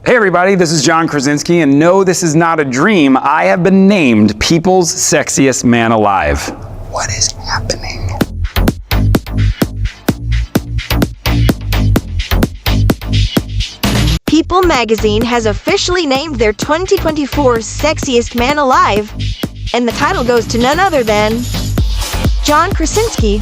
Hey everybody, this is John Krasinski, and no, this is not a dream. I have been named People's Sexiest Man Alive. What is happening? People magazine has officially named their 2024 Sexiest Man Alive, and the title goes to none other than John Krasinski.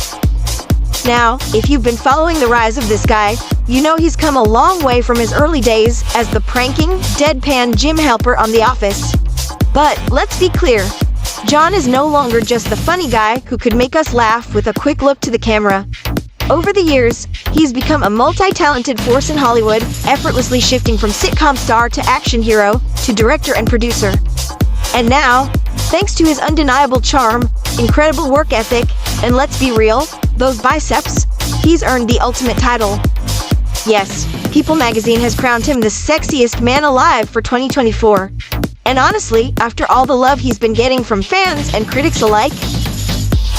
Now, if you've been following the rise of this guy, you know he's come a long way from his early days as the pranking, deadpan Jim Halpert on The Office. But let's be clear, John is no longer just the funny guy who could make us laugh with a quick look to the camera. Over the years, he's become a multi-talented force in Hollywood, effortlessly shifting from sitcom star to action hero to director and producer. And now, thanks to his undeniable charm, incredible work ethic, and let's be real, those biceps, he's earned the ultimate title. Yes, People magazine has crowned him the sexiest man alive for 2024. And honestly, after all the love he's been getting from fans and critics alike,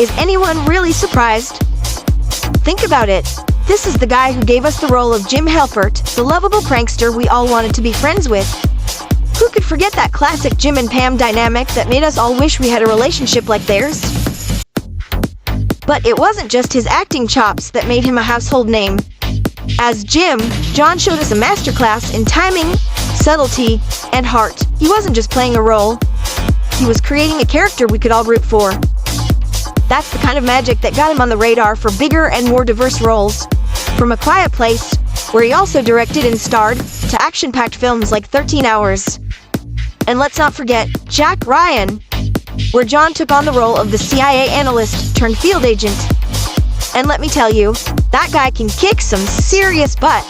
is anyone really surprised? Think about it. This is the guy who gave us the role of Jim Halpert, the lovable prankster we all wanted to be friends with. Who could forget that classic Jim and Pam dynamic that made us all wish we had a relationship like theirs? But it wasn't just his acting chops that made him a household name. As Jim, John showed us a masterclass in timing, subtlety, and heart. He wasn't just playing a role. He was creating a character we could all root for. That's the kind of magic that got him on the radar for bigger and more diverse roles. From A Quiet Place, where he also directed and starred, to action-packed films like 13 Hours. And let's not forget Jack Ryan, where John took on the role of the CIA analyst turned field agent. And let me tell you, that guy can kick some serious butt.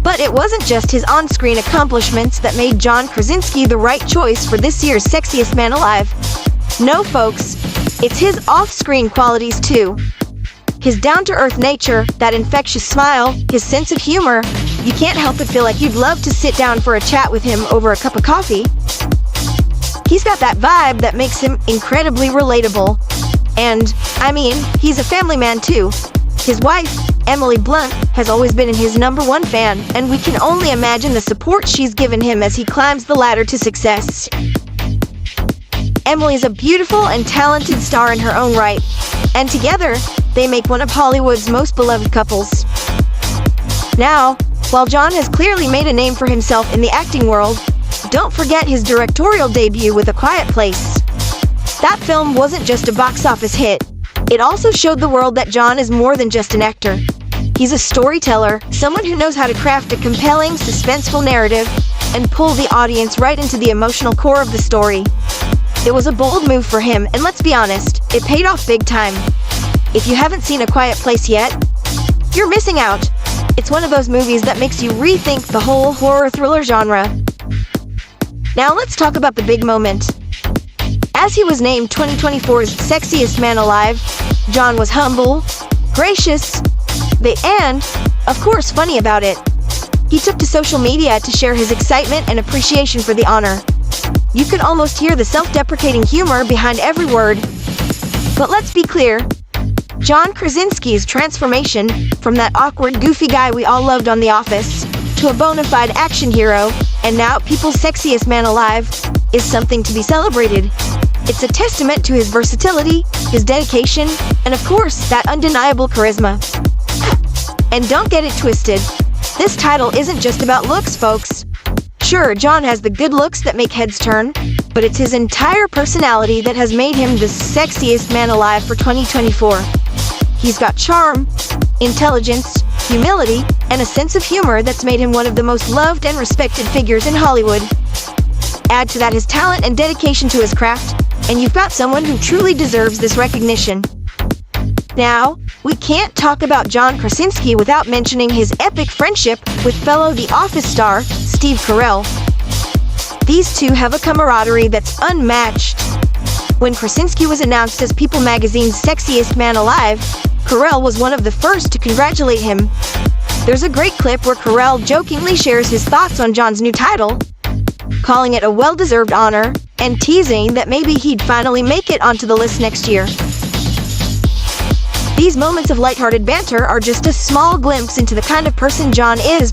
But it wasn't just his on-screen accomplishments that made John Krasinski the right choice for this year's Sexiest Man Alive. No, folks, it's his off-screen qualities too. His down-to-earth nature, that infectious smile, his sense of humor, you can't help but feel like you'd love to sit down for a chat with him over a cup of coffee. He's got that vibe that makes him incredibly relatable. And, I mean, he's a family man too. His wife, Emily Blunt, has always been his #1 fan, and we can only imagine the support she's given him as he climbs the ladder to success. Emily is a beautiful and talented star in her own right, and together, they make one of Hollywood's most beloved couples. Now, while John has clearly made a name for himself in the acting world, don't forget his directorial debut with A Quiet Place. That film wasn't just a box office hit. It also showed the world that John is more than just an actor. He's a storyteller, someone who knows how to craft a compelling, suspenseful narrative and pull the audience right into the emotional core of the story. It was a bold move for him, and let's be honest, it paid off big time. If you haven't seen A Quiet Place yet, you're missing out. It's one of those movies that makes you rethink the whole horror thriller genre. Now let's talk about the big moment. As he was named 2024's Sexiest Man Alive, John was humble, gracious, and, of course, funny about it. He took to social media to share his excitement and appreciation for the honor. You can almost hear the self-deprecating humor behind every word. But let's be clear, John Krasinski's transformation from that awkward, goofy guy we all loved on The Office to a bona fide action hero, and now People's Sexiest Man Alive, is something to be celebrated. It's a testament to his versatility, his dedication, and of course, that undeniable charisma. And don't get it twisted, this title isn't just about looks, folks. Sure, John has the good looks that make heads turn, but it's his entire personality that has made him the sexiest man alive for 2024. He's got charm, intelligence, humility, and a sense of humor that's made him one of the most loved and respected figures in Hollywood. Add to that his talent and dedication to his craft, and you've got someone who truly deserves this recognition. Now, we can't talk about John Krasinski without mentioning his epic friendship with fellow The Office star, Steve Carell. These two have a camaraderie that's unmatched. When Krasinski was announced as People magazine's Sexiest Man Alive, Carell was one of the first to congratulate him. There's a great clip where Carell jokingly shares his thoughts on John's new title, calling it a well-deserved honor, and teasing that maybe he'd finally make it onto the list next year. These moments of lighthearted banter are just a small glimpse into the kind of person John is